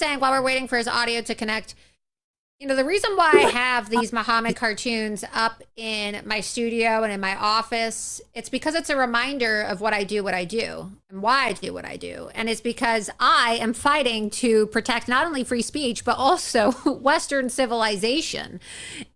saying while we're waiting for his audio to connect, you know, the reason why I have these Muhammad cartoons up in my studio and in my office, it's because it's a reminder of what I do, and why I do what I do. And it's because I am fighting to protect not only free speech, but also Western civilization.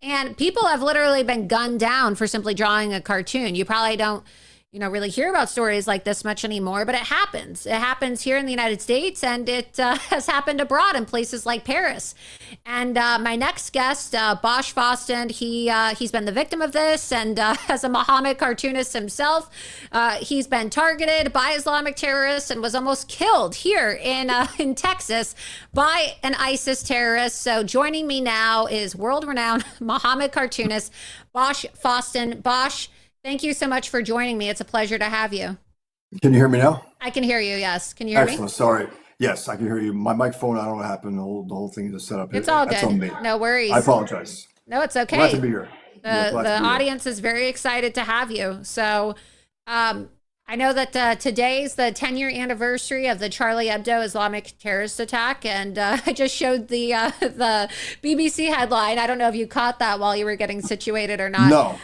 And people have literally been gunned down for simply drawing a cartoon. You probably don't, you know, really hear about stories like this much anymore, but it happens. It happens here in the United States, and it has happened abroad in places like Paris. And my next guest, Bosch Fawstin, he's been the victim of this, and as a Muhammad cartoonist himself, he's been targeted by Islamic terrorists and was almost killed here in Texas by an ISIS terrorist. So joining me now is world-renowned Muhammad cartoonist Bosch Fawstin. Bosch, thank you so much for joining me. It's a pleasure to have you. Can you hear me now? I can hear you, yes. Can you hear me? Excellent. Sorry. Yes, I can hear you. My microphone, I don't know what happened. The whole thing is set up. It's all That's good. on me. No worries. I apologize. No, it's okay. Glad to be here. The audience is very excited to have you. So I know that today's the 10-year anniversary of the Charlie Hebdo Islamic terrorist attack, and I just showed the BBC headline. I don't know if you caught that while you were getting situated or not. No.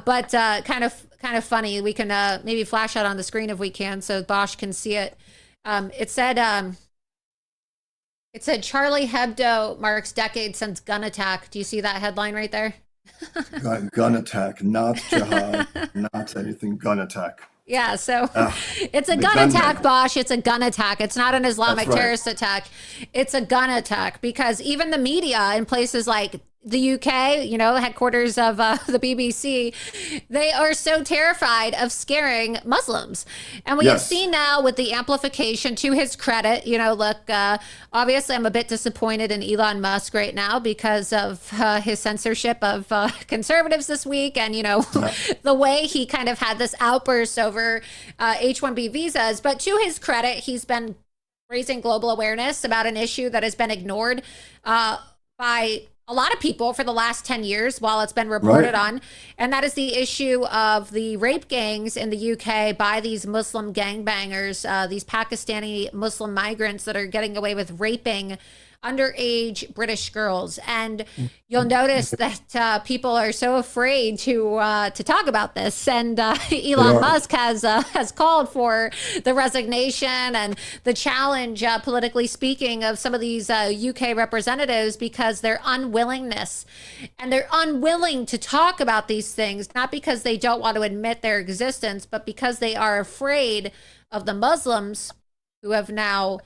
But kind of funny. We can maybe flash out on the screen if we can, so Bosch can see it. It said Charlie Hebdo marks decades since gun attack. Do you see that headline right there? Gun attack, not jihad, not anything. Gun attack. Yeah, so it's a gun attack, Bosch. It's a gun attack. It's not an Islamic terrorist attack. It's a gun attack, because even the media in places like the UK, you know, headquarters of the BBC, they are so terrified of scaring Muslims. And we have seen now with the amplification, to his credit, you know, look, obviously I'm a bit disappointed in Elon Musk right now because of his censorship of conservatives this week. And, you know, the way he kind of had this outburst over H-1B visas. But to his credit, he's been raising global awareness about an issue that has been ignored by a lot of people for the last 10 years while it's been reported on. And that is the issue of the rape gangs in the UK by these Muslim gangbangers, these Pakistani Muslim migrants that are getting away with raping underage British girls. And you'll notice that people are so afraid to talk about this. And Elon Musk has called for the resignation and the challenge, politically speaking, of some of these UK representatives, because their unwillingness, and they're unwilling to talk about these things, not because they don't want to admit their existence, but because they are afraid of the Muslims who have now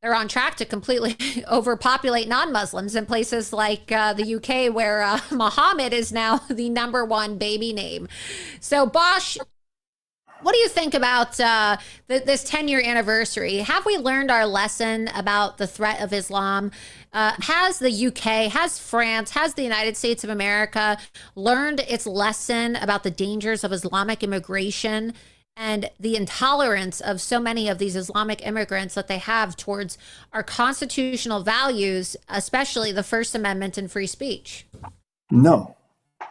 they're on track to completely overpopulate non-Muslims in places like the UK, where Muhammad is now the #1 baby name. So, Bosch, what do you think about this 10-year anniversary? Have we learned our lesson about the threat of Islam? Has the UK, has France, has the United States of America learned its lesson about the dangers of Islamic immigration and the intolerance of so many of these Islamic immigrants that they have towards our constitutional values, especially the First Amendment and free speech? No,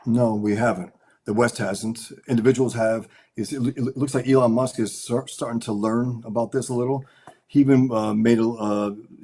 we haven't. The West hasn't. Individuals have. It looks like Elon Musk is starting to learn about this a little. He even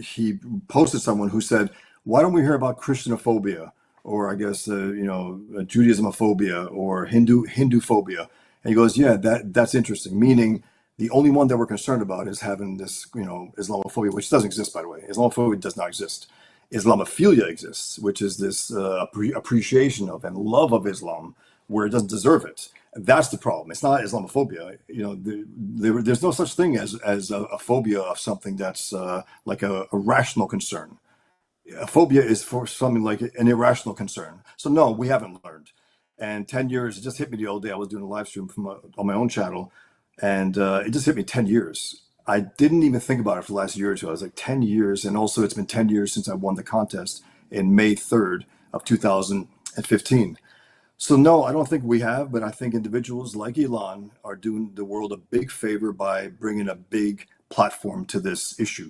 he posted someone who said, "Why don't we hear about Christianophobia, or I guess Judaismophobia, or Hindu-phobia?" And he goes, "Yeah, that's interesting." Meaning, the only one that we're concerned about is having this, Islamophobia, which doesn't exist, by the way. Islamophobia does not exist. Islamophilia exists, which is this appreciation of and love of Islam where it doesn't deserve it. That's the problem. It's not Islamophobia. There's no such thing as a phobia of something that's like a rational concern. A phobia is for something like an irrational concern. So no, we haven't learned. And 10 years, it just hit me the other day. I was doing a live stream on my own channel, and it just hit me 10 years. I didn't even think about it for the last year or two. I was like, 10 years. And also, it's been 10 years since I won the contest in May 3rd of 2015. So no, I don't think we have, but I think individuals like Elon are doing the world a big favor by bringing a big platform to this issue.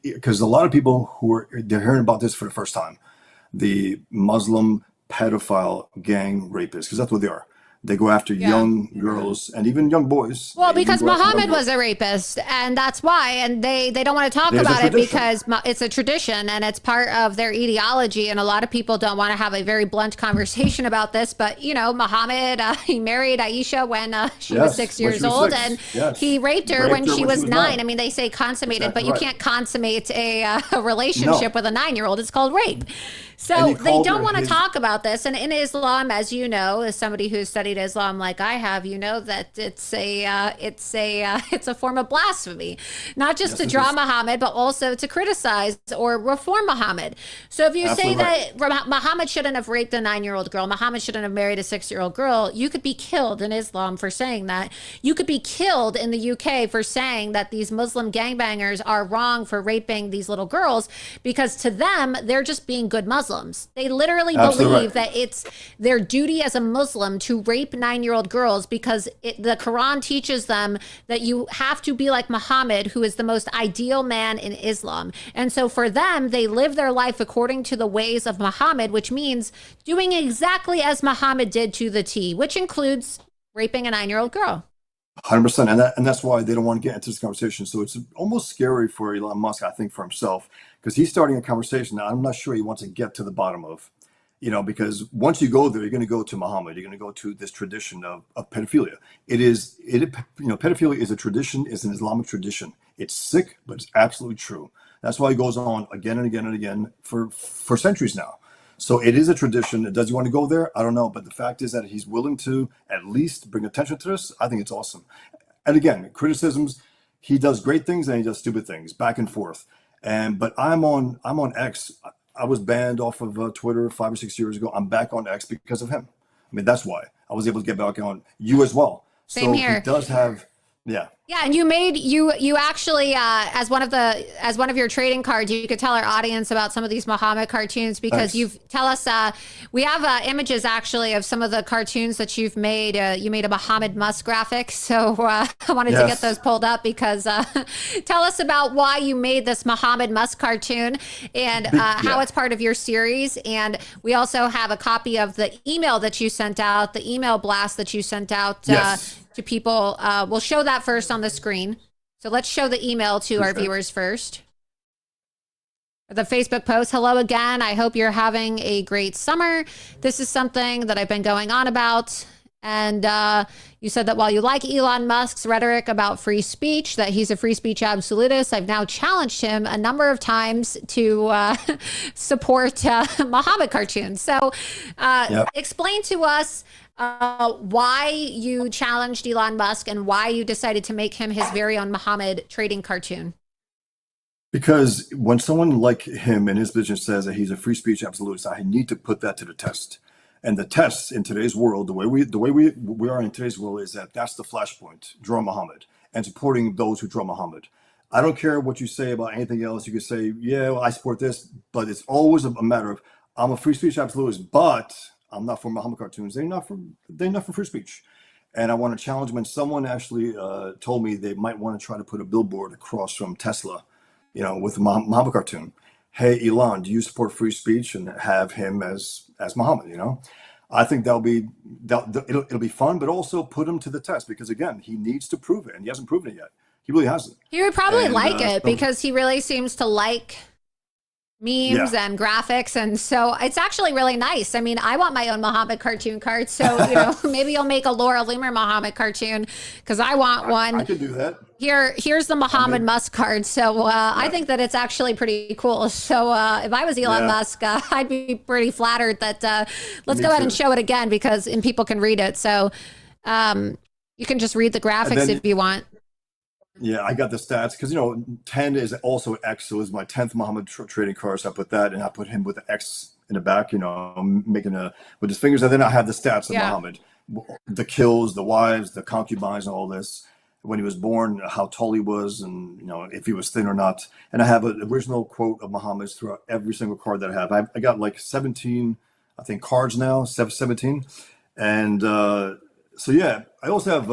Because a lot of people they're hearing about this for the first time. The Muslim pedophile gang rapists, because that's what they are. They go after young girls and even young boys. Well, because Muhammad was a rapist, and that's why. And they don't want to talk about it because it's a tradition and it's part of their ideology. And a lot of people don't want to have a very blunt conversation about this. But, you know, Muhammad, he married Aisha when she was 6 years old, and he raped her when she was 9. I mean, they say consummated, but you can't consummate a relationship with a 9-year-old. It's called rape. So they don't want to talk about this. And in Islam, as you know, as somebody who's studied Islam like I have, you know that it's a form of blasphemy, not just to draw Muhammad, but also to criticize or reform Muhammad. So if you say that Muhammad shouldn't have raped a 9-year-old girl, Muhammad shouldn't have married a 6-year-old girl, you could be killed in Islam for saying that. You could be killed in the UK for saying that these Muslim gangbangers are wrong for raping these little girls, because to them, they're just being good Muslims. They literally believe that it's their duty as a Muslim to rape 9-year-old girls because the Quran teaches them that you have to be like Muhammad, who is the most ideal man in Islam. And so for them, they live their life according to the ways of Muhammad, which means doing exactly as Muhammad did to the T, which includes raping a 9-year-old girl. 100%. And that's why they don't want to get into this conversation. So it's almost scary for Elon Musk, I think, for himself, because he's starting a conversation that I'm not sure he wants to get to the bottom of, you know, because once you go there, you're going to go to Muhammad. You're going to go to this tradition of pedophilia. Pedophilia is a tradition, is an Islamic tradition. It's sick, but it's absolutely true. That's why it goes on again and again and again for centuries now. So it is a tradition. Does he want to go there? I don't know. But the fact is that he's willing to at least bring attention to this. I think it's awesome. And again, criticisms, he does great things and he does stupid things, back and forth. But I'm on X. I was banned off of Twitter 5 or 6 years ago. I'm back on X because of him. I mean, that's why I was able to get back on you as well. Same here. He does have, Yeah, and you actually as one of your trading cards, you could tell our audience about some of these Muhammad cartoons, because we have images actually of some of the cartoons that you've made. You made a Muhammad Musk graphic, so I wanted to get those pulled up because tell us about why you made this Muhammad Musk cartoon and how it's part of your series. And we also have a copy of the email that you sent out, the email blast that you sent out. To people. We'll show that first on the screen. So let's show the email to our viewers first. The Facebook post. Hello again. I hope you're having a great summer. This is something that I've been going on about. And you said that while you like Elon Musk's rhetoric about free speech, that he's a free speech absolutist, I've now challenged him a number of times to support Muhammad cartoons. So explain to us why you challenged Elon Musk and why you decided to make him his very own Muhammad trading cartoon. Because when someone like him in his position says that he's a free speech absolutist, I need to put that to the test. And the test in today's world, the way we are in today's world, is that's the flashpoint, draw Muhammad, and supporting those who draw Muhammad. I don't care what you say about anything else. You could say, well, I support this, but it's always a matter of, I'm a free speech absolutist, but I'm not for Muhammad cartoons. They're not for free speech. And I want to challenge when someone actually told me they might want to try to put a billboard across from Tesla, with a Muhammad cartoon. Hey, Elon, do you support free speech? And have him as Muhammad, I think it'll be fun, but also put him to the test, because again, he needs to prove it, and he hasn't proven it yet. He really hasn't. He would probably like it because he really seems to like memes and graphics, and so it's actually really nice. I mean, I want my own Muhammad cartoon card, so maybe you'll make a Laura Loomer Muhammad cartoon, because I want one. I could do that. Here's the Muhammad Musk card. So I think that it's actually pretty cool. So if I was Elon Musk, I'd be pretty flattered that let's go ahead and show it again, and people can read it. So you can just read the graphics if you want. Yeah, I got the stats because 10 is also X, so it's my 10th Muhammad trading card. So I put that, and I put him with the X in the back, making with his fingers, and then I have the stats of Muhammad, the kills, the wives, the concubines, and all this. When he was born, how tall he was, and if he was thin or not. And I have an original quote of Muhammad's throughout every single card that I have. I got like 17, I think, cards now, 17, and. So I also have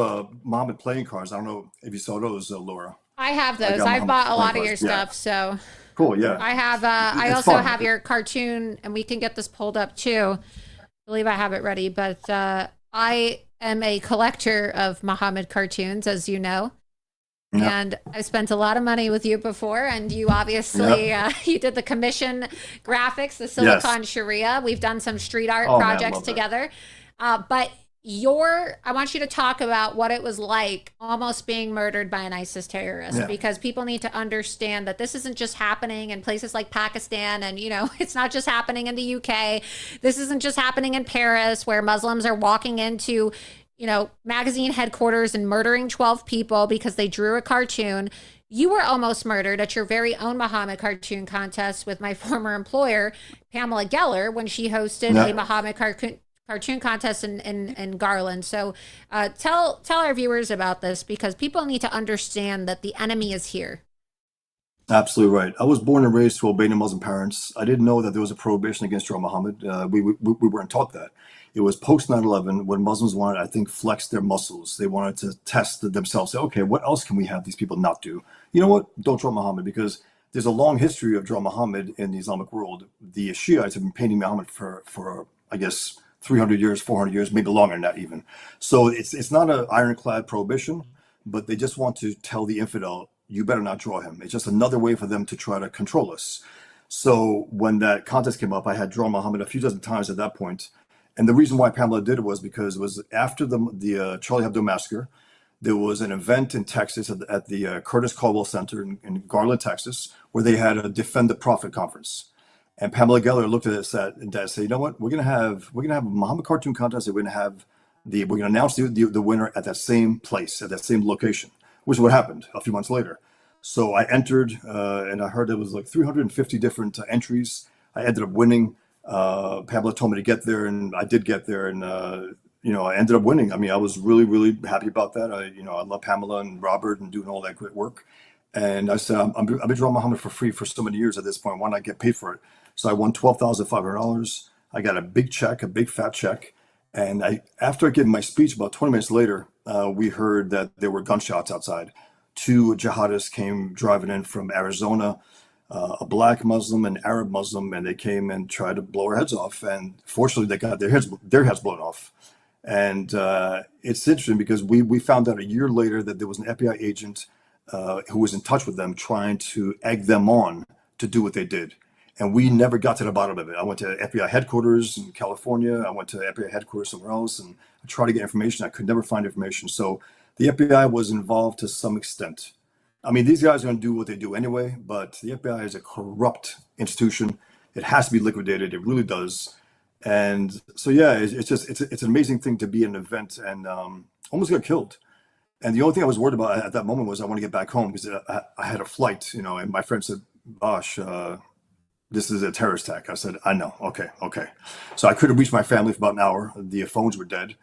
Muhammad playing cards. I don't know if you saw those, Laura. I have those. I've bought a lot of your stuff. So cool. Yeah. I have. I also have your cartoon, and we can get this pulled up too. I believe I have it ready, but I am a collector of Muhammad cartoons, as you know. Yeah. And I spent a lot of money with you before, and you obviously you did the commission graphics, the Silicon Sharia. We've done some street art projects together. But I want you to talk about what it was like almost being murdered by an ISIS terrorist, because people need to understand that this isn't just happening in places like Pakistan, and it's not just happening in the UK. This isn't just happening in Paris, where Muslims are walking into magazine headquarters and murdering 12 people because they drew a cartoon. You were almost murdered at your very own Muhammad cartoon contest with my former employer, Pamela Geller, when she hosted a Muhammad cartoon contest in Garland. So tell our viewers about this, because people need to understand that the enemy is here. Absolutely right. I was born and raised to Albanian Muslim parents. I didn't know that there was a prohibition against Dr. Muhammad. We weren't taught that. It was post 9/11 when Muslims wanted, I think, flex their muscles. They wanted to test themselves. Say, okay, what else can we have these people not do? You know what? Don't draw Muhammad, because there's a long history of draw Muhammad in the Islamic world. The Shiites have been painting Muhammad for I guess 300 years, 400 years, maybe longer than that even. So it's not an ironclad prohibition, but they just want to tell the infidel, you better not draw him. It's just another way for them to try to control us. So when that contest came up, I had drawn Muhammad a few dozen times at that point. And the reason why Pamela did it was because it was after the Charlie Hebdo Massacre. There was an event in Texas at the Curtis Caldwell Center in Garland, Texas, where they had a Defend the Prophet conference. And Pamela Geller looked at us and said, you know what, we're gonna have a Muhammad cartoon contest. We're gonna announce the winner at that same place, at that same location, which is what happened a few months later. So I entered, and I heard there was like 350 different entries. I ended up winning. Pamela told me to get there, and I did get there, and I ended up winning. I mean, I was really, really happy about that. I love Pamela and Robert and doing all that great work. And I said, I've been drawing Muhammad for free for so many years at this point. Why not get paid for it? So I won $12,500. I got a big check, a big fat check. And after I gave my speech, about 20 minutes later, we heard that there were gunshots outside. 2 jihadists came driving in from Arizona, a black Muslim and Arab Muslim, and they came and tried to blow our heads off. And fortunately, they got their heads blown off. And it's interesting because we found out a year later that there was an FBI agent who was in touch with them, trying to egg them on to do what they did. And we never got to the bottom of it. I went to FBI headquarters in California. I went to FBI headquarters somewhere else, and I tried to get information. I could never find information. So the FBI was involved to some extent. I mean, these guys are going to do what they do anyway, but the FBI is a corrupt institution. It has to be liquidated. It really does. And so, yeah, it's an amazing thing to be at an event and almost got killed. And the only thing I was worried about at that moment was I want to get back home, because I had a flight, and my friend said, Bosch, this is a terrorist attack. I said, I know. Okay. So I couldn't reach my family for about an hour. The phones were dead.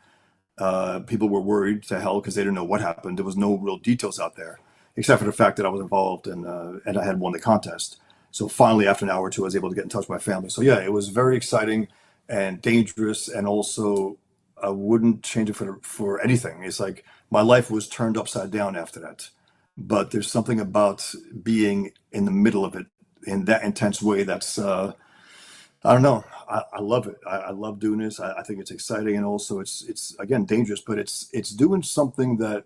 People were worried to hell because they didn't know what happened. There was no real details out there, except for the fact that I was involved and I had won the contest. So finally, after an hour or two, I was able to get in touch with my family. So yeah, it was very exciting and dangerous. And also, I wouldn't change it for anything. It's like my life was turned upside down after that. But there's something about being in the middle of it in that intense way that's, I don't know. I love it. I love doing this. I think it's exciting. And also it's again, dangerous, but it's doing something that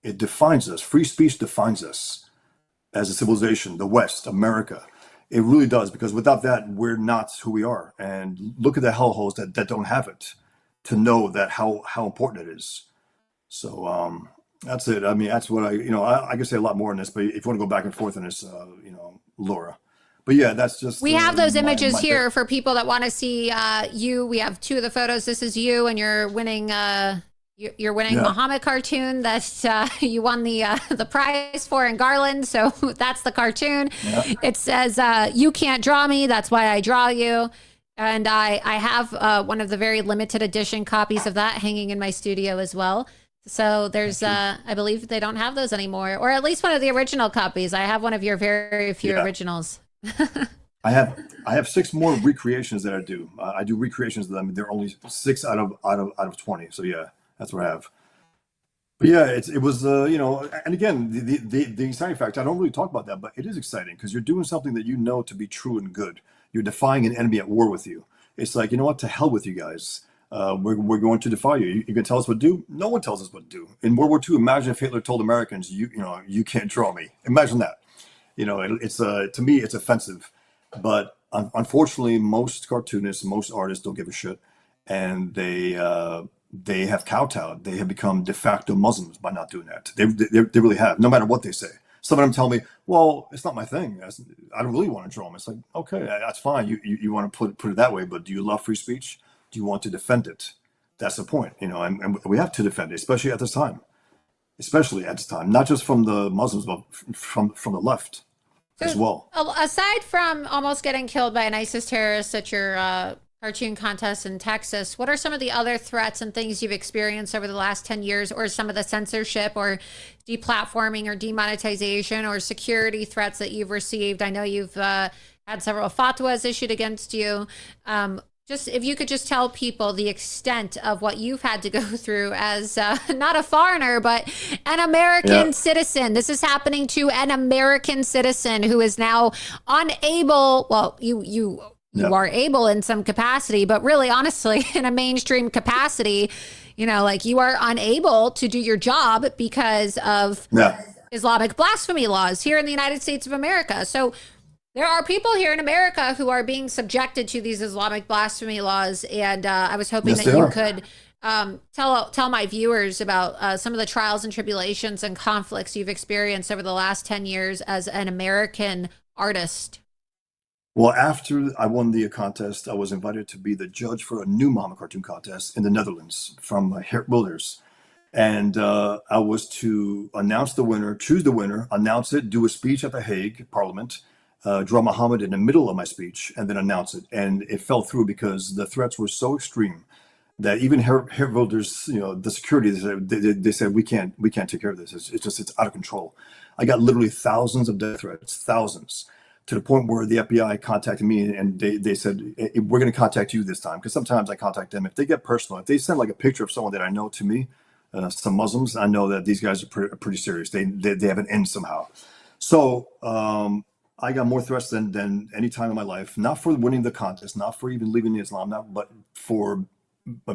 it defines us. Free speech defines us as a civilization, the West, America. It really does, because without that, we're not who we are. And look at the hellholes that don't have it, to know that how important it is. So that's it. I mean, that's what I can say a lot more on this, but if you want to go back and forth on this, Laura. But yeah, that's just. We have those images here for people that want to see you. We have 2 of the photos. This is you, and you're winning. You're winning Muhammad cartoon that you won the prize for in Garland. So that's the cartoon. Yeah. It says, "You can't draw me. That's why I draw you." And I have one of the very limited edition copies of that hanging in my studio as well. So there's, I believe they don't have those anymore, or at least one of the original copies. I have one of your very few originals. I have 6 more recreations that I do. I do recreations of them. They're only 6 out of 20. So yeah, that's what I have. But yeah, it was and again, the exciting fact, I don't really talk about that, but it is exciting because you're doing something that you know to be true and good. You're defying an enemy at war with you. It's like, you know what, to hell with you guys. We're going to defy you. You can tell us what to do. No one tells us what to do. In World War II, imagine if Hitler told Americans, you can't draw me. Imagine that. It's to me, it's offensive. But unfortunately, most cartoonists, most artists don't give a shit, and they have kowtowed. They have become de facto Muslims by not doing that. They really have. No matter what they say. Some of them tell me, "Well, it's not my thing. I don't really want to draw them." It's like, okay, that's fine. You want to put it that way, but do you love free speech? Do you want to defend it? That's the point, and we have to defend it, especially at this time. Especially at this time, not just from the Muslims, but from the left as well. Aside from almost getting killed by an ISIS terrorist at your cartoon contest in Texas, what are some of the other threats and things you've experienced over the last 10 years, or some of the censorship or deplatforming or demonetization or security threats that you've received? I know you've had several fatwas issued against you. Just if you could just tell people the extent of what you've had to go through as not a foreigner, but an American citizen. This is happening to an American citizen who is now unable. Well, you are able in some capacity, but really, honestly, in a mainstream capacity, like you are unable to do your job because of Islamic blasphemy laws here in the United States of America. So there are people here in America who are being subjected to these Islamic blasphemy laws, and I was hoping that you could tell my viewers about some of the trials and tribulations and conflicts you've experienced over the last 10 years as an American artist. Well, after I won the contest, I was invited to be the judge for a new Muhammad cartoon contest in the Netherlands from Geert Wilders. And I was to announce the winner, choose the winner, announce it, do a speech at the Hague Parliament, draw Muhammad in the middle of my speech, and then announce it. And it fell through because the threats were so extreme that even Geert Wilders, the security, they said, we can't take care of this. It's out of control. I got literally thousands of death threats, thousands, to the point where the FBI contacted me and they said, we're going to contact you this time. Because sometimes I contact them. If they get personal, if they send like a picture of someone that I know to me, some Muslims, I know that these guys are pretty serious. They have an end somehow. So I got more threats than any time in my life, not for winning the contest, not for even leaving Islam, but for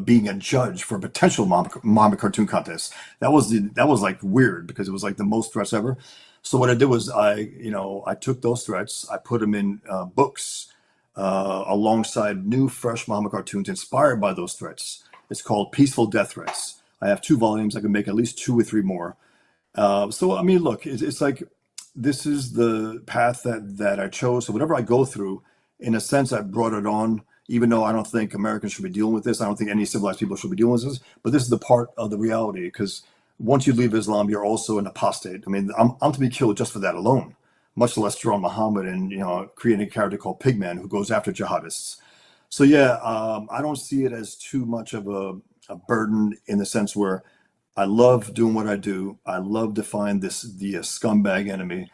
being a judge for a potential Muhammad cartoon contest. That was like weird because it was like the most threats ever. So what I did was I took those threats, I put them in books alongside new, fresh Muhammad cartoons inspired by those threats. It's called Peaceful Death Threats. I have 2 volumes. I can make at least 2 or 3 more. So I mean, look, it's like this is the path that I chose. So whatever I go through, in a sense, I brought it on. Even though I don't think Americans should be dealing with this, I don't think any civilized people should be dealing with this. But this is the part of the reality, because once you leave Islam, you're also an apostate. I mean, I'm to be killed just for that alone, much less draw Muhammad and creating a character called Pigman who goes after jihadists. So yeah, I don't see it as too much of a burden in the sense where I love doing what I do. I love defying the scumbag enemy.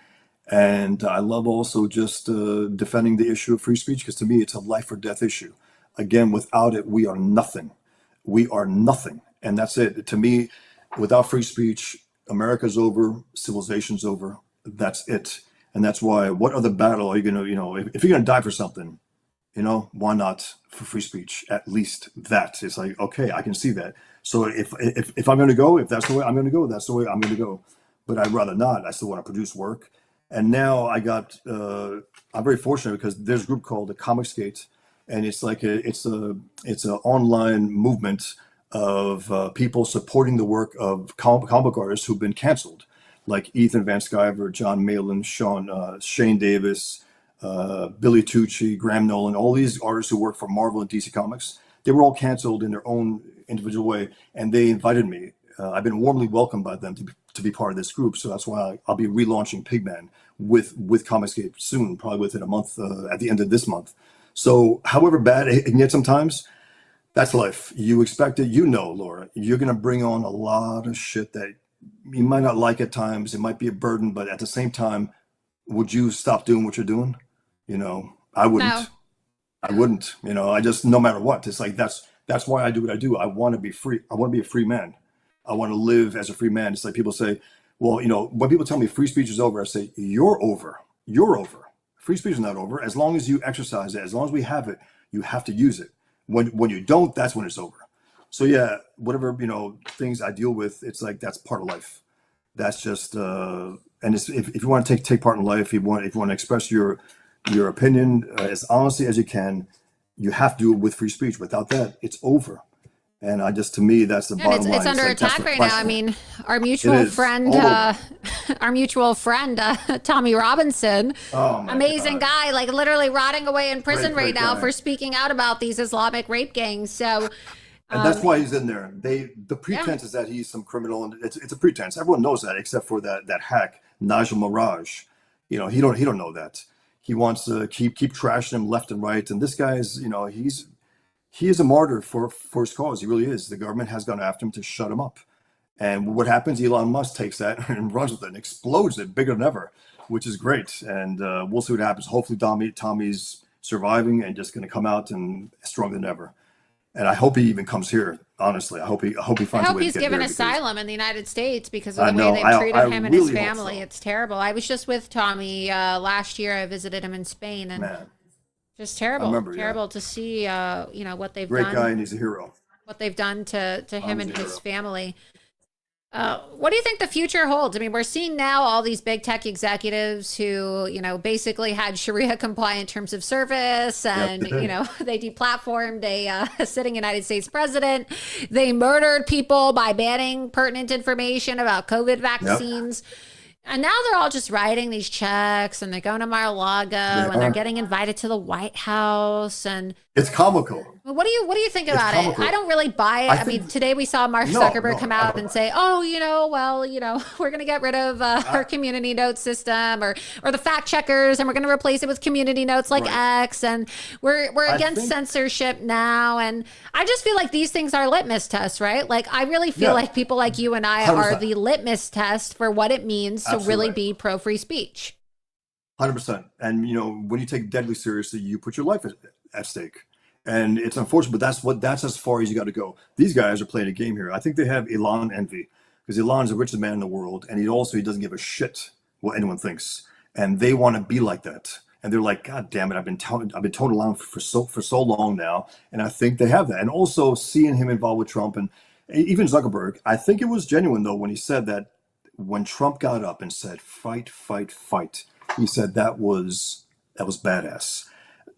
And I love also just defending the issue of free speech, because to me, it's a life or death issue. Again, without it, we are nothing. We are nothing. And that's it. To me, without free speech, America's over, civilization's over. That's it. And that's why, what other battle are you going to, if you're going to die for something, why not for free speech? At least that. It's like, okay, I can see that. So if I'm going to go, if that's the way I'm going to go, that's the way I'm going to go. But I'd rather not. I still want to produce work. And now I'm very fortunate because there's a group called the Comicsgate, and it's like it's an online movement of people supporting the work of comic book artists who've been canceled, like Ethan Van Sciver, John Malin, Shane Davis, Billy Tucci, Graham Nolan, all these artists who work for Marvel and DC Comics. They were all canceled in their own individual way, and they invited me. I've been warmly welcomed by them to be part of this group. So that's why I'll be relaunching Pigman with Comicsgate soon, probably within a month, at the end of this month. So however bad it can get sometimes, that's life. You expect it, Laura, you're going to bring on a lot of shit that you might not like at times. It might be a burden, but at the same time, would you stop doing what you're doing? I wouldn't. No. I wouldn't, I just, no matter what, it's like, that's why I do what I do. I want to be free. I want to be a free man. I want to live as a free man. It's like people say, well, when people tell me free speech is over, I say, you're over. You're over. Free speech is not over. As long as you exercise it, as long as we have it, you have to use it. When you don't, that's when it's over. So yeah, whatever, things I deal with, it's like that's part of life. That's just and if you want to take part in life, if you want to express your opinion as honestly as you can, you have to do it with free speech. Without that, it's over. And to me, that's the And bottom line. it's under attack right now. I mean, our mutual friend, Tommy Robinson, amazing guy, like literally rotting away in prison right now for speaking out about these Islamic rape gangs. So, and that's why he's in there. The pretense is that he's some criminal, and it's a pretense. Everyone knows that, except for that hack, Nigel Mirage. He don't know that. He wants to keep trashing him left and right. And this guy is, he is a martyr for his cause. He really is. The government has gone after him to shut him up. And what happens? Elon Musk takes that and runs with it and explodes it bigger than ever, which is great. And we'll see what happens. Hopefully, Tommy's surviving and just going to come out and stronger than ever. And I hope he even comes here. Honestly, I hope he finds a way to get he's given here asylum in the United States because of the way they've treated him and his family. So. It's terrible. I was just with Tommy last year. I visited him in Spain, and just terrible. Terrible to see. What they've done. Great guy, and he's a hero. What they've done to him and his family. What do you think the future holds? I mean, we're seeing now all these big tech executives who, basically had Sharia compliant terms of service, and, they deplatformed a sitting United States president. They murdered people by banning pertinent information about COVID vaccines. Yep. And now they're all just writing these checks, and they're going to Mar-a-Lago, and they're getting invited to the White House, and it's comical. What do you think about it? I don't really buy it. I mean, today we saw Mark Zuckerberg come out and say, we're going to get rid of our community notes system or the fact checkers, and we're going to replace it with community notes like X, and we're against censorship now. And I just feel like these things are litmus tests, right? Like, I really feel like people like you and I 100%. Are the litmus test for what it means to really be pro-free speech. 100%. And, when you take deadly seriously, you put your life at stake. And it's unfortunate, but that's as far as you got to go. These guys are playing a game here. I think they have Elon envy, because Elon's the richest man in the world, and he doesn't give a shit what anyone thinks. And they want to be like that. And they're like, God damn it, I've been told along for so long now. And I think they have that. And also seeing him involved with Trump and even Zuckerberg, I think it was genuine though when he said that when Trump got up and said, fight, fight, fight. He said that was badass.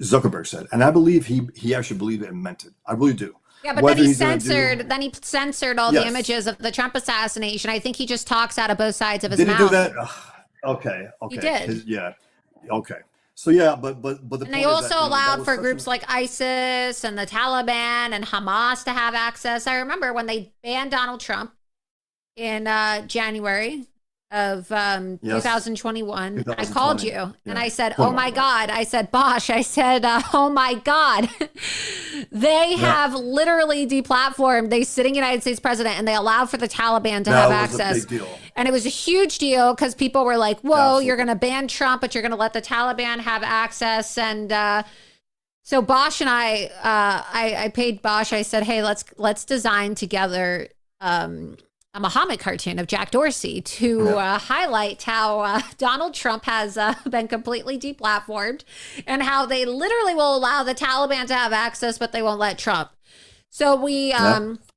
Zuckerberg said, and I believe he actually believed it and meant it. I really do. Yeah, but then he censored all the images of the Trump assassination. I think he just talks out of both sides of his mouth. Did he do that? Okay. He did. Okay. So yeah, but the point and they also allowed for groups like ISIS and the Taliban and Hamas to have access. I remember when they banned Donald Trump in January of 2021, I called you and I said, oh my God. I said, Bosch, oh my God. They have literally deplatformed the sitting United States president, and they allowed for the Taliban to have access. A big deal. And it was a huge deal because people were like, whoa, you're going to ban Trump, but you're going to let the Taliban have access. And so Bosch and I paid Bosch. I said, hey, let's design together a Muhammad cartoon of Jack Dorsey to highlight how Donald Trump has been completely deplatformed and how they literally will allow the Taliban to have access, but they won't let Trump. So we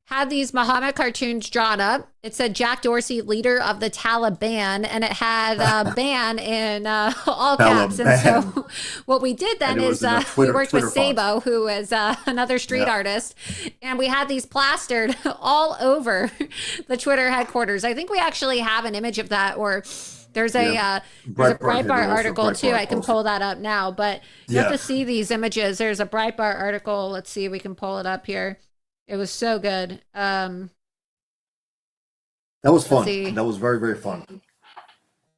had these Muhammad cartoons drawn up. It said Jack Dorsey, leader of the Taliban, and it had ban in all caps. And so what we did then is we worked with Sabo, who is another street artist, and we had these plastered all over the Twitter headquarters. I think we actually have an image of that, or there's a Breitbart article too. I can pull that up now, but you have to see these images. There's a Breitbart article. Let's see if we can pull it up here. It was so good. That was fun. That was very, very fun.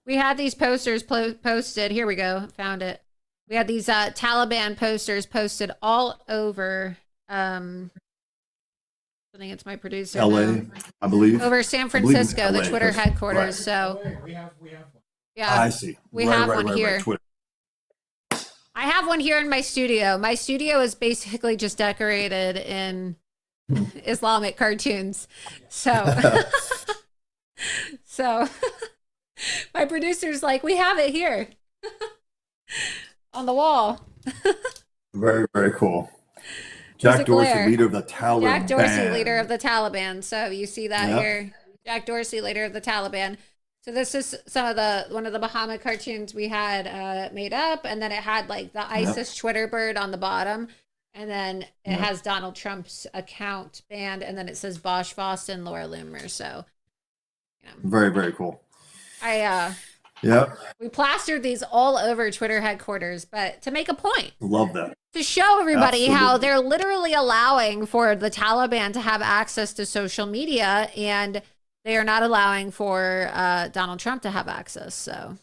We had these posters posted. Here we go. Found it. We had these Taliban posters posted all over. I think it's my producer. LA, now. I believe. Over San Francisco, the Twitter headquarters. So we have one. Yeah, I see. We have one here. I have one here in my studio. My studio is basically just decorated in Islamic cartoons. So my producer's like, we have it here on the wall. Very, very cool. Jack Dorsey, glare. leader of the Taliban. Jack Dorsey, leader of the Taliban. So you see that Yep. here. Jack Dorsey, leader of the Taliban. So this is one of the Muhammad cartoons we had made up, and then it had like the ISIS Twitter bird on the bottom, and then it has Donald Trump's account banned, and then it says Bosch, Fawstin, Laura Loomer. So, Very, very cool. We plastered these all over Twitter headquarters, but to make a point. Love that. To show everybody how they're literally allowing for the Taliban to have access to social media, and they are not allowing for Donald Trump to have access. So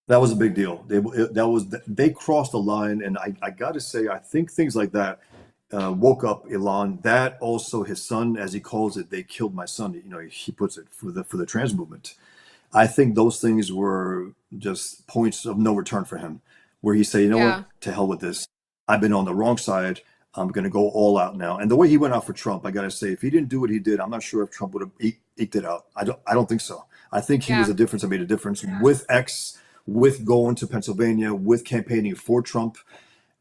that was a big deal. They crossed the line, and I got to say, I think things like that woke up Elon. That also, his son, as he calls it, they killed my son. He puts it for the trans movement. I think those things were just points of no return for him, where he said, you know what, to hell with this. I've been on the wrong side. I'm going to go all out now. And the way he went out for Trump, I got to say, if he didn't do what he did, I'm not sure if Trump would have eked it out. I don't think so. I think he was a difference and made a difference with X, with going to Pennsylvania, with campaigning for Trump.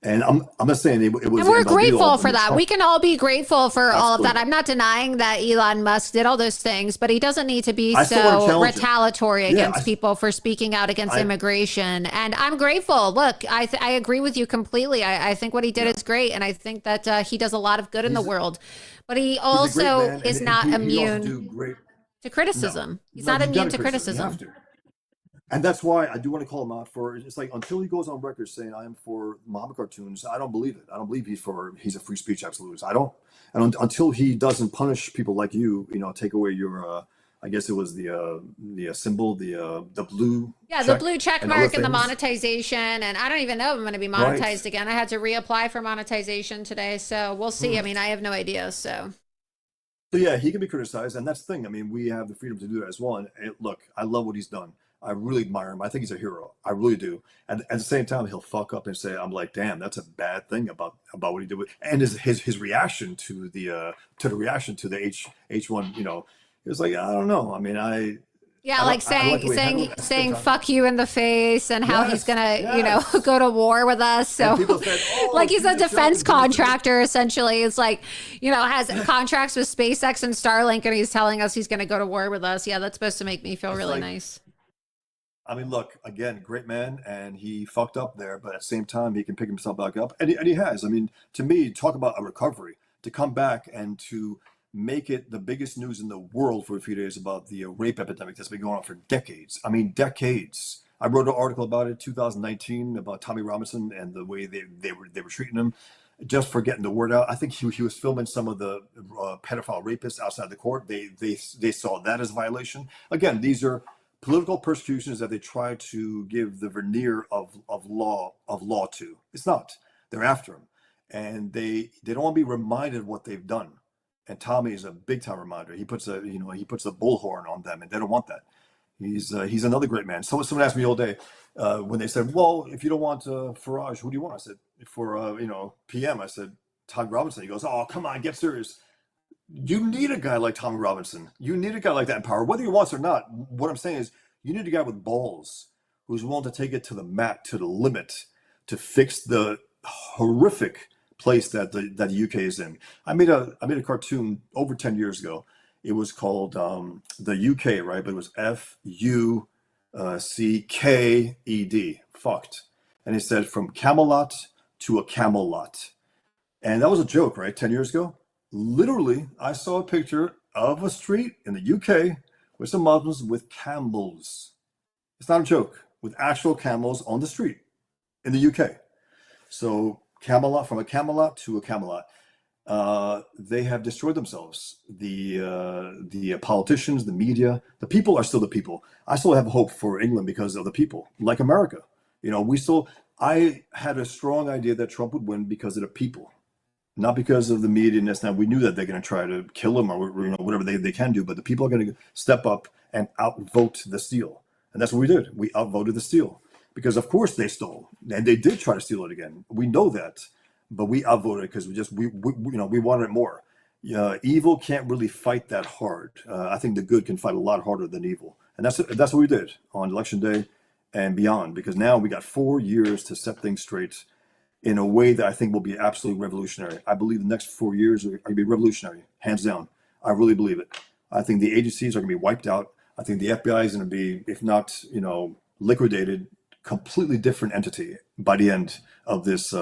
And I'm not saying it was. And we're grateful for that. We can all be grateful for Absolutely. all of that. I'm not denying that Elon Musk did all those things, but he doesn't need to be so retaliatory against people for speaking out against immigration. And I'm grateful. Look, I agree with you completely. I think what he did is great. And I think that he does a lot of good in the world. But he also is not immune to criticism. He's not immune to criticism. And that's why I do want to call him out for. It's like, until he goes on record saying I am for Muhammad cartoons, I don't believe it. I don't believe he's a free speech absolutist. I don't. And until he doesn't punish people like you, take away your I guess it was the symbol, the blue. Yeah, the blue check mark and the monetization. And I don't even know if I'm going to be monetized again. I had to reapply for monetization today, so we'll see. I mean, I have no idea. So yeah, he can be criticized, and that's the thing. I mean, we have the freedom to do that as well. And look, I love what he's done. I really admire him. I think he's a hero. I really do. And at the same time, he'll fuck up and say, "I'm like, damn, that's a bad thing about what he did." And his reaction to the reaction to the H1, it was like, I don't know. I mean, saying "fuck you" in the face, and how he's gonna go to war with us. So said, like, he's a defense contractor essentially. It's like, has contracts with SpaceX and Starlink, and he's telling us he's gonna go to war with us. Yeah, that's supposed to make me feel really nice. I mean, look, again, great man, and he fucked up there, but at the same time, he can pick himself back up, and he has. I mean, to me, talk about a recovery, to come back and to make it the biggest news in the world for a few days about the rape epidemic that's been going on for decades. I mean, decades. I wrote an article about it, 2019, about Tommy Robinson and the way they were treating him, just for getting the word out. I think he was filming some of the pedophile rapists outside the court. They saw that as a violation. Again, these are political persecutions that they try to give the veneer of law to. It's not. They're after him, and they don't want to be reminded of what they've done. And Tommy is a big time reminder. He puts a bullhorn on them, and they don't want that. He's another great man. Someone asked me all day when they said, "Well, if you don't want Farage, who do you want?" I said, "For PM." I said, "Tommy Robinson." He goes, "Oh, come on, get serious." You need a guy like Tommy Robinson. You need a guy like that in power, whether he wants or not. What I'm saying is, you need a guy with balls who's willing to take it to the mat, to the limit, to fix the horrific place that the UK is in. I made a cartoon over 10 years ago. It was called the UK, right? But it was FUCKED, fucked. And it said, from Camelot to a Camelot. And that was a joke, right? 10 years ago. Literally, I saw a picture of a street in the UK with some Muslims with camels. It's not a joke, with actual camels on the street in the UK. So Camelot, from a Camelot to a Camelot. They have destroyed themselves. The politicians, the media, the people are still the people. I still have hope for England because of the people, like America. I had a strong idea that Trump would win because of the people. Not because of the media and this. Now, we knew that they're going to try to kill him or whatever they can do, but the people are going to step up and outvote the steal. And that's what we did. We outvoted the steal because, of course, they stole, and they did try to steal it again. We know that, but we outvoted because we wanted it more. Evil can't really fight that hard. I think the good can fight a lot harder than evil, and that's what we did on Election Day and beyond. Because now we got 4 years to set things straight. in a way that I think will be absolutely revolutionary. I believe the next 4 years are going to be revolutionary, hands down. I really believe it. I think the agencies are going to be wiped out. I think the FBI is going to be, if not, liquidated, completely different entity by the end of this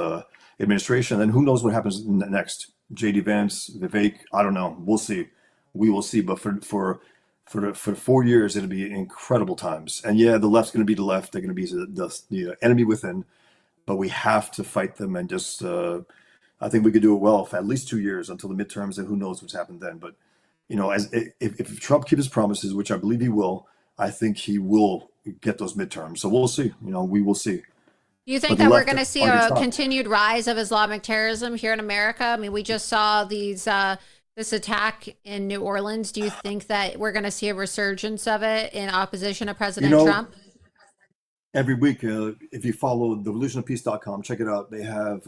administration. And then who knows what happens next? JD Vance, Vivek, I don't know. We'll see. We will see. But for 4 years, it'll be incredible times. And yeah, the left's going to be the left. They're going to be the enemy within. But we have to fight them and just, I think we could do it well for at least 2 years until the midterms, and who knows what's happened then. But, if Trump keeps his promises, which I believe he will, I think he will get those midterms. So we'll see. We will see. Do you think that we're going to see a continued rise of Islamic terrorism here in America? I mean, we just saw this attack in New Orleans. Do you think that we're going to see a resurgence of it in opposition to President Trump? Every week, if you follow therevolutionofpeace.com, check it out. They have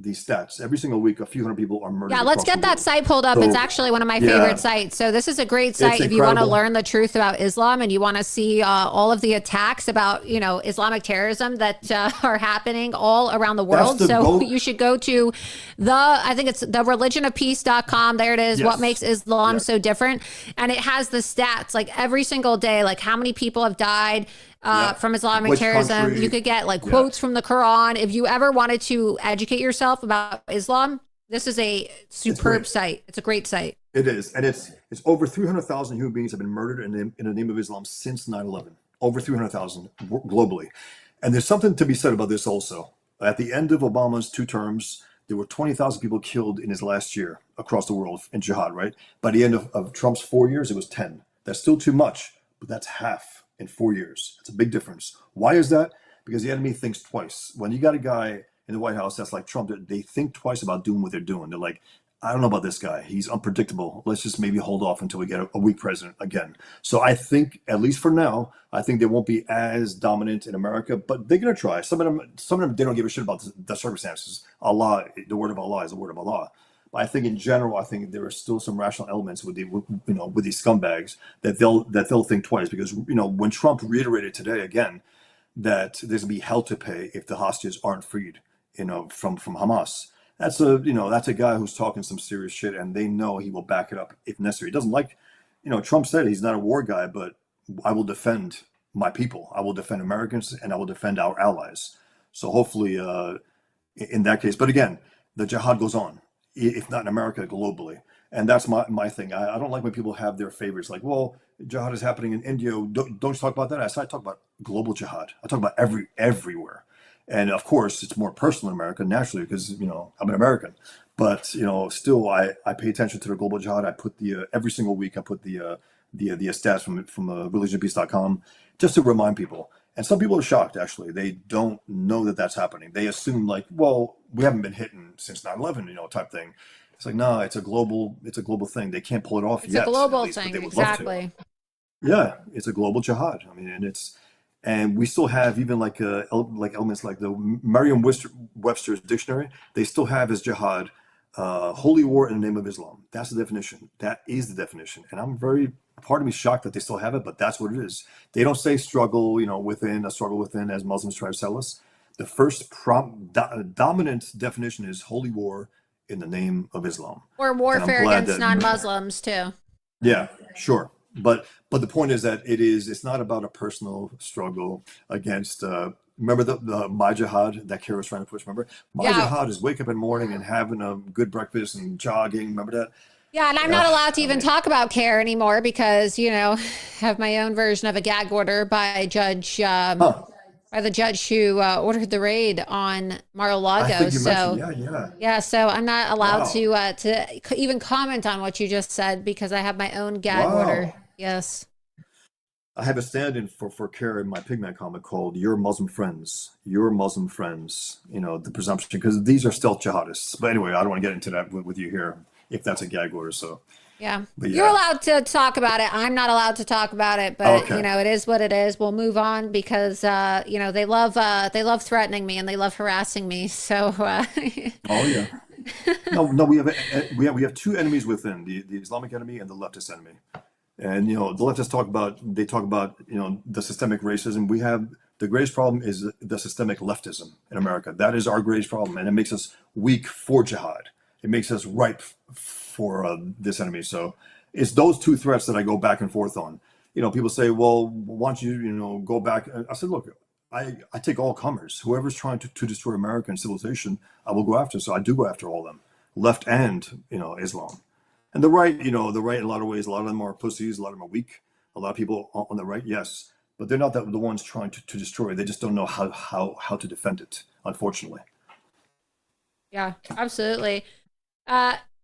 these stats. Every single week, a few hundred people are murdered. Yeah, let's get that site pulled up. It's actually one of my favorite sites. So this is a great site if you want to learn the truth about Islam and you want to see all of the attacks about, Islamic terrorism that are happening all around the world. So you should go to I think it's thereligionofpeace.com. There it is. Yes. What makes Islam so different? And it has the stats like every single day, like how many people have died from Islamic terrorism. Country? You could get quotes from the Quran. If you ever wanted to educate yourself about Islam, this is a superb site. It's a great site. It is. And it's over 300,000 human beings have been murdered in the name of Islam since 9/11. Over 300,000 globally. And there's something to be said about this also. At the end of Obama's 2 terms, there were 20,000 people killed in his last year across the world in jihad, right? By the end of Trump's 4 years, it was 10. That's still too much, but that's half in 4 years. It's a big difference. Why is that? Because the enemy thinks twice. When you got a guy in the White House that's like Trump, they think twice about doing what they're doing. They're like, I don't know about this guy. He's unpredictable. Let's just maybe hold off until we get a weak president again. So I think, at least for now, I think they won't be as dominant in America, but they're going to try. Some of them, they don't give a shit about the circumstances. Allah, the word of Allah is the word of Allah. But I think in general, I think there are still some rational elements with these scumbags that they'll think twice, because when Trump reiterated today again that there's gonna be hell to pay if the hostages aren't freed, from Hamas. That's a guy who's talking some serious shit, and they know he will back it up if necessary. He doesn't Trump said he's not a war guy, but I will defend my people. I will defend Americans, and I will defend our allies. So hopefully, in that case, but again, the jihad goes on, if not in America, globally. And that's my thing. I don't like when people have their favorites, like, well, jihad is happening in India. Don't you talk about that? I talk about global jihad. I talk about everywhere. And of course, it's more personal in America, naturally, because, I'm an American. But, still, I pay attention to the global jihad. I put every single week, I put the stats from religionpeace.com just to remind people. And some people are shocked, actually. They don't know that that's happening. They assume, well, we haven't been hitting since 9/11, type thing. It's like, no, it's a global thing. They can't pull it off yet. It's a global thing, exactly. Yeah, it's a global jihad. I mean, and we still have even like elements like the Merriam-Webster's dictionary. They still have as jihad, holy war in the name of Islam. That's the definition. That is the definition. And I'm part of me shocked that they still have it, but that's what it is. They don't say struggle, within, as Muslims try to sell us. The first dominant definition is holy war in the name of Islam. Or warfare against non-Muslims too. Yeah, sure. But the point is that it's not about a personal struggle against, remember the my jihad that Kara was trying to push, remember? My jihad is wake up in the morning and having a good breakfast and jogging, remember that? Yeah, and I'm not allowed to even talk about CARE anymore because, I have my own version of a gag order by the judge who ordered the raid on Mar-a-Lago. So I'm not allowed to even comment on what you just said because I have my own gag order. Yes. I have a stand-in for CARE in my Pigman comic called Your Muslim Friends. Your Muslim Friends, the presumption, because these are stealth jihadists. But anyway, I don't want to get into that with you here, if that's a gag order. So yeah. You're allowed to talk about it. I'm not allowed to talk about it, but it is what it is. We'll move on because they love threatening me and they love harassing me. So oh yeah. No, we have two enemies within, the Islamic enemy and the leftist enemy. And the leftists talk about the systemic racism. We have The greatest problem is the systemic leftism in America. That is our greatest problem, and it makes us weak for jihad. It makes us ripe for this enemy. So it's those two threats that I go back and forth on. People say, well, why don't you, go back? I said, look, I take all comers. Whoever's trying to destroy America and civilization, I will go after. So I do go after all of them, left and, Islam. And the right, the right in a lot of ways, a lot of them are pussies, a lot of them are weak. A lot of people on the right, yes, but they're not the ones trying to destroy. They just don't know how to defend it, unfortunately. Yeah, absolutely.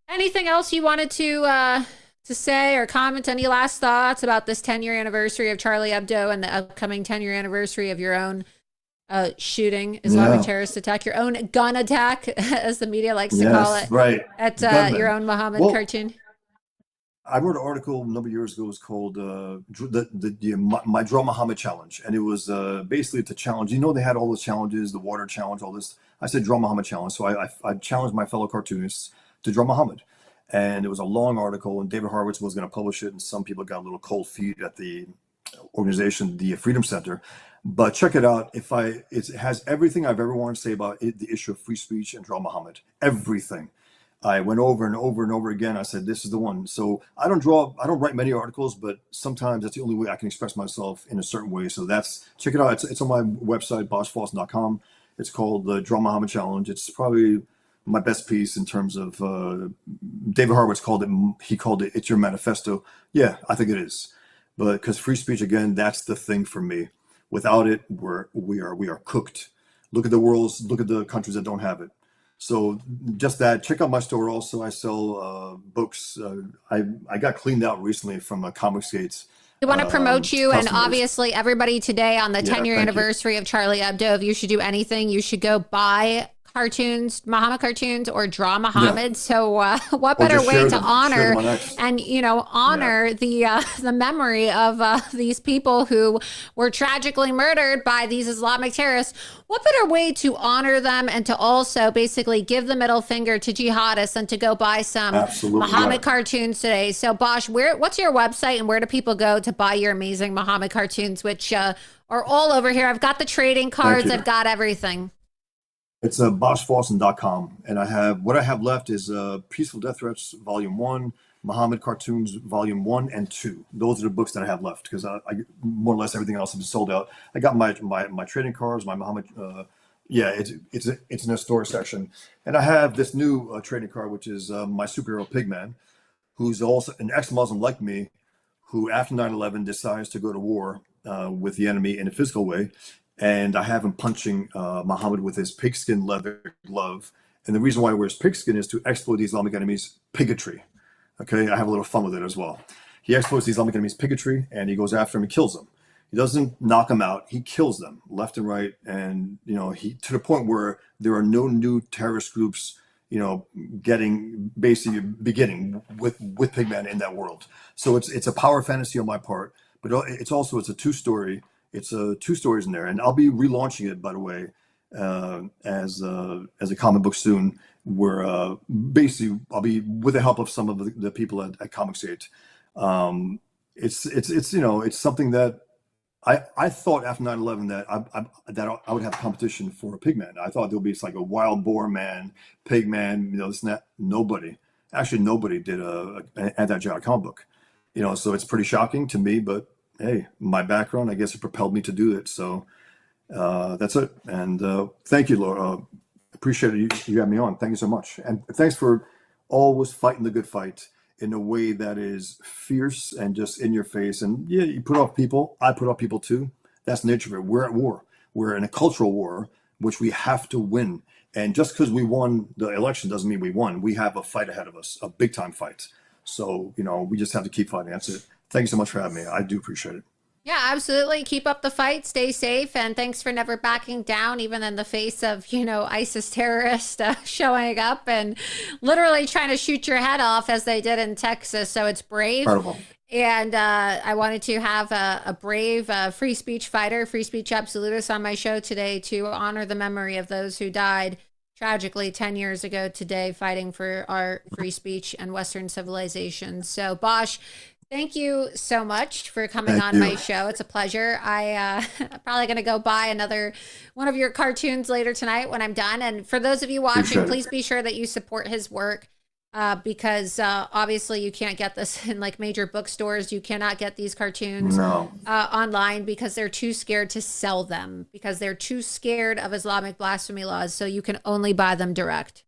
Anything else you wanted to say or comment? Any last thoughts about this 10-year anniversary of Charlie Hebdo and the upcoming 10-year anniversary of your own shooting, Islamic terrorist attack, your own gun attack, as the media likes to call it, right. at your own Muhammad cartoon? I wrote an article a number of years ago. It was called My Draw Muhammad Challenge. And it was basically to challenge. They had all those challenges, the water challenge, all this. I said Draw Muhammad Challenge. So I challenged my fellow cartoonists to draw Muhammad. And it was a long article, and David Horowitz was going to publish it. And some people got a little cold feet at the organization, the Freedom Center. But check it out. It has everything I've ever wanted to say about the issue of free speech and Draw Muhammad. Everything. I went over and over and over again. I said, this is the one. So I don't write many articles, but sometimes that's the only way I can express myself in a certain way. So check it out. It's on my website, boschfawstin.com. It's called the Draw Muhammad Challenge. It's probably my best piece in terms of, David Horowitz called it, it's your manifesto. Yeah, I think it is. But because free speech, again, that's the thing for me. Without it, we are cooked. Look at the countries that don't have it. So just that. Check out my store also. I sell books. I got cleaned out recently from Comicsgate. We want to promote you, customers. And obviously everybody today on the 10-year anniversary of Charlie Hebdo, if you should do anything, you should go buy cartoons, Muhammad cartoons, or draw Muhammad. Yeah. So what better way to honor and honor the memory of these people who were tragically murdered by these Islamic terrorists? What better way to honor them and to also basically give the middle finger to jihadists than to go buy some Muhammad cartoons today? So Bosch, what's your website and where do people go to buy your amazing Muhammad cartoons, which are all over here? I've got the trading cards. I've got everything. It's boschfawstin.com, and what I have left is Peaceful Death Threats Volume 1, Muhammad Cartoons Volume 1 and 2. Those are the books that I have left because I more or less everything else has been sold out. I got my trading cards, my Muhammad. It's in a store section, and I have this new trading card, which is my superhero Pigman, who's also an ex-Muslim like me, who after 9/11 decides to go to war with the enemy in a physical way. And I have him punching Muhammad with his pigskin leather glove. And the reason why he wears pigskin is to exploit the Islamic enemy's bigotry. Okay, I have a little fun with it as well. He exploits the Islamic enemy's bigotry, and he goes after him and kills them. He doesn't knock them out; he kills them left and right. And he to the point where there are no new terrorist groups, beginning with Pigman in that world. So it's a power fantasy on my part, but it's a two-story. It's two stories in there, and I'll be relaunching it, by the way, as a comic book soon. Where basically I'll be with the help of some of the people at Comicsgate. It's something that I thought after 9/11 that I would have competition for a Pigman. I thought there would be like a wild boar man, Pigman, this and that. Nobody did an anti-jihad comic book. So it's pretty shocking to me, but hey, my background, I guess it propelled me to do it. So that's it. And thank you, Laura. Appreciate it. You had me on. Thank you so much. And thanks for always fighting the good fight in a way that is fierce and just in your face. And yeah, you put off people. I put off people too. That's the nature of it. We're at war. We're in a cultural war, which we have to win. And just because we won the election doesn't mean we won. We have a fight ahead of us, a big time fight. So, we just have to keep fighting. That's it. Thank you so much for having me. I do appreciate it. Yeah, absolutely. Keep up the fight. Stay safe. And thanks for never backing down, even in the face of, ISIS terrorists showing up and literally trying to shoot your head off as they did in Texas. So it's brave. Incredible. And I wanted to have a brave free speech fighter, free speech absolutist on my show today to honor the memory of those who died tragically 10 years ago today fighting for our free speech and Western civilization. So Bosch, Thank you so much for coming Thank on you. my show. It's a pleasure. I'm probably going to go buy another one of your cartoons later tonight when I'm done. And for those of you watching, Appreciate it. please be sure that you support his work because obviously you can't get this in like major bookstores. You cannot get these cartoons No. online because they're too scared to sell them, because they're too scared of Islamic blasphemy laws. So you can only buy them direct.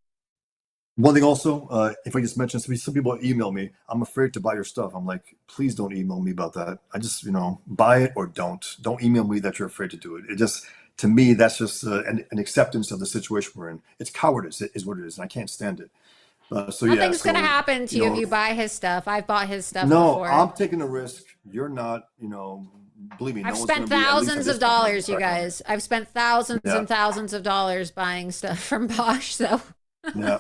One thing also, if I just mentioned, some people email me, I'm afraid to buy your stuff. I'm like, please don't email me about that. I just, buy it or don't. Don't email me that you're afraid to do it. It just, to me, that's just an acceptance of the situation we're in. It's cowardice is what it is, and I can't stand it. Nothing's going to happen to you if you buy his stuff. I've bought his stuff No, before. I'm taking a risk. You're not, believe me. I've spent thousands of dollars, you guys. I've spent thousands and thousands of dollars buying stuff from Bosch. So yeah.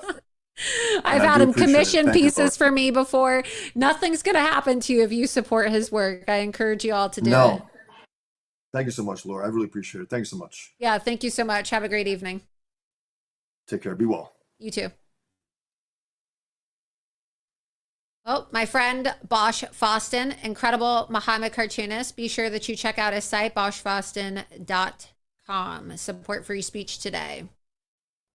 I've had him commission pieces for me before. Nothing's going to happen to you if you support his work. I encourage you all to do it. Thank you so much, Laura. I really appreciate it. Thank you so much. Yeah, thank you so much. Have a great evening. Take care. Be well. You too. Oh, my friend Bosch Fawstin, incredible Muhammad cartoonist. Be sure that you check out his site, boschfawstin.com. Support free speech today.